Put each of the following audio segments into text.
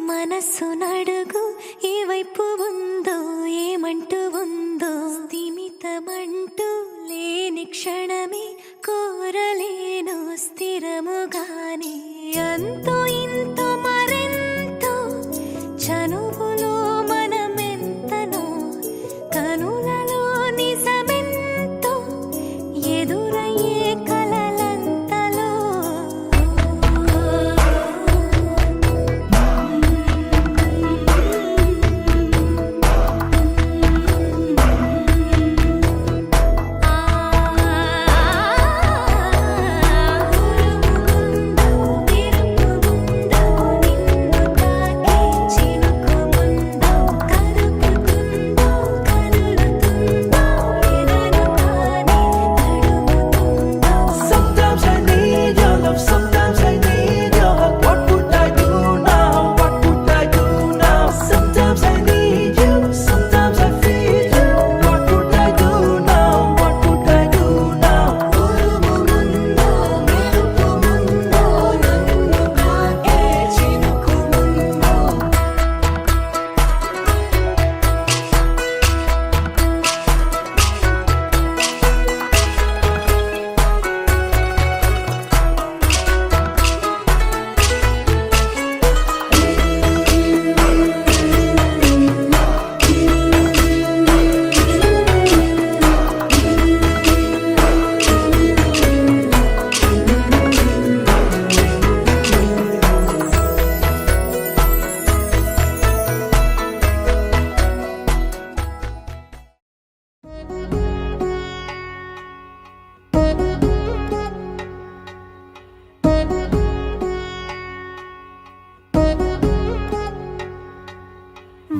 మనసు నడుగు ఏ వైపు ఉందో ఏమంటూ ఉందో స్థిమితమంటూ లేని క్షణమే కోరలేను స్థిరముగానే అంతో ఇంతో మరెంతో చనువులో మనమెంతనో కనులలో నిజమెంతో ఎదురయ్యే కలలంతలో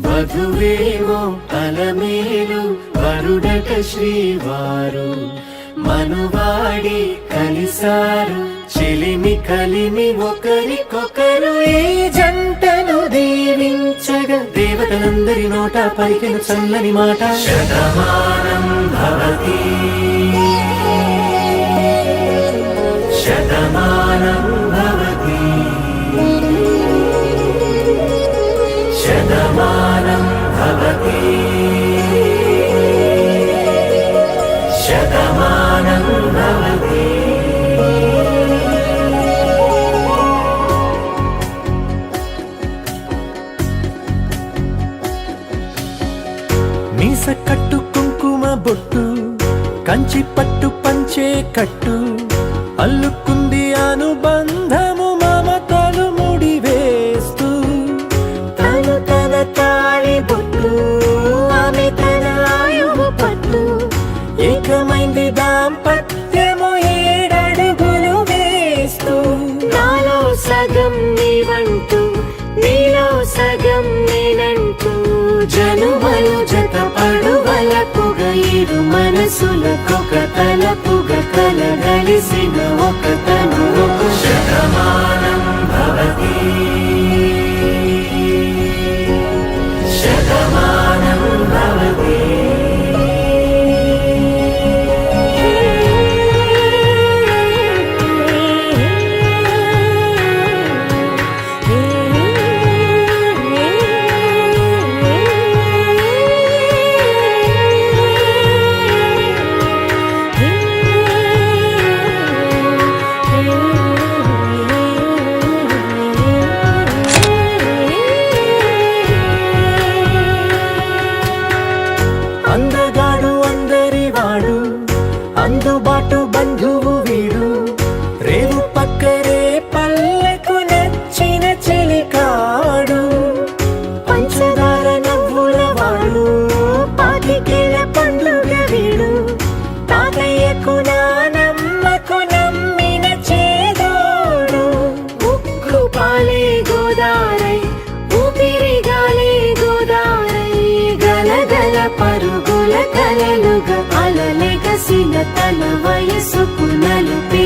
వధువేవో అలమేలు వరుడట శ్రీవారు మనువాడి కలిసారు చెలిమి కలిమి ఒకరికొకరు ఈ జంటను దీవించగా దేవతలందరి నోట పలికిన చల్లని మాట శతమానం భవతి శతమానం భవతి శతమానం భవతి శతమానం భవతి మీస కట్టు కుంకుమ బొట్టు కంచి పట్టు పంచే కట్టు అల్లుకుంది అనుబంధము మమతలు ముడివేస్తూ తను తన తాళి బొట్టు ఆమె తన ఆయువు పట్టు ఏకమైంది దాంపత్యము 7 అడుగులు వేస్తూ నాలో సగం నీవంటూ నీలో సగం నేనంటూ జనుమలు జత పడువలపుగ ఇరు మనసులకొక తలపుగ కలగలిసిన ఒక తను ఒక శతమానం భవతి శతమానం భవతి అందగాడు అందరివాడు అందుబాటు బంధువు వీడు రేవు పక్కరే పల్లెకు నచ్చిన చెలికాడు పంచదార నవ్వుల వాడు పాతికేల పండుగ వీడు తాతయ్యకు నానమ్మకు నమ్మిన చేదోడు తన వయసుకు నలుపే